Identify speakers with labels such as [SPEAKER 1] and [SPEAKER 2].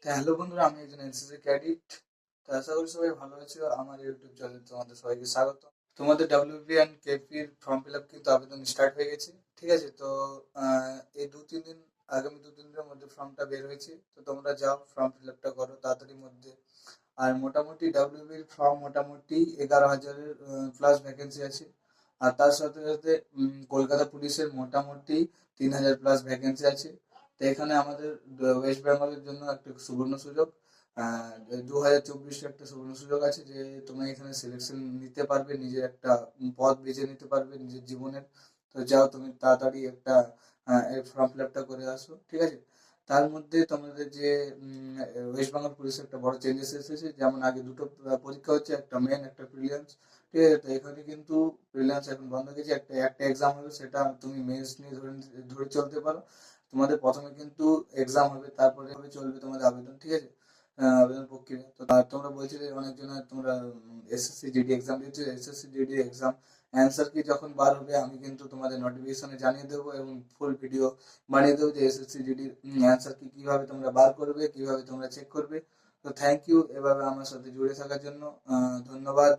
[SPEAKER 1] Hello বন্ধুরা, আমি একজন এনসিসি ক্যাডেট। তো আশা করি সবাই ভালো আছো। আমার ইউটিউব চ্যানেলে তোমাদের সবাইকে স্বাগত। তোমাদের ডাব্লিউবি অ্যান্ড কেপির ফর্ম ফিল আপ কিন্তু আবেদন স্টার্ট হয়ে গেছে। ঠিক আছে, তো এই আগামী 2-3 দিনের মধ্যে ফর্মটা বের হয়েছে। তো তোমরা যাও, ফর্ম ফিল আপটা করো তাড়াতাড়ির মধ্যে। আর মোটামুটি ডাব্লিউবির ফর্ম মোটামুটি 11,000-এর প্লাস ভ্যাকেন্সি আছে। আর তার সাথে সাথে কলকাতা পুলিশের মোটামুটি 3,000 প্লাস ভ্যাকেন্সি আছে। তো এখানে আমাদের ওয়েস্ট বেঙ্গলের জন্য একটা সুবর্ণ সুযোগ। 2024 একটা সুবর্ণ সুযোগ আছে যে তুমি এখানে সিলেকশন নিতে পারবে, নিজের একটা পথ বেছে নিতে পারবে নিজের জীবনের। তো যাও, তুমি তাড়াতাড়ি একটা ফর্ম ফিল আপটা করে আসো, ঠিক আছে। তার মধ্যে তোমাদের যে ওয়েস্ট বেঙ্গল পুলিশের একটা বড় চেঞ্জেস এসেছে, যেমন আগে দুটো পরীক্ষা হচ্ছে, একটা মেন একটা প্রিলিয়ামস। ঠিক আছে, তো এখানে কিন্তু প্রিলিয়ামস এখন বন্ধ হয়ে গেছে। একটা একটা এক্সাম হবে, সেটা তুমি মেন্স নিয়ে ধরে ধরে চলতে পারো। তোমাদের প্রথমে কিন্তু এক্সাম হবে, তারপরে হবে চলবে তোমাদের আবেদন, ঠিক আছে। আবেদন প্রক্রিয়া। তো তোমরা বলছিলে অনেকজন তোমরা এসএসসি জিডি এক্সাম দিয়েছো। এসএসসি জিডি এক্সাম অ্যান্সার কি যখন বার হবে আমি কিন্তু তোমাদের নোটিফিকেশনে জানিয়ে দেবো, এবং ফুল ভিডিও বানিয়ে দেবো যে এসএসসি জিডির অ্যান্সার কি, কিভাবে তোমরা বার করবে, কিভাবে তোমরা চেক করবে। তো থ্যাংক ইউ এভাবে আমার সাথে জুড়ে থাকার জন্য। ধন্যবাদ।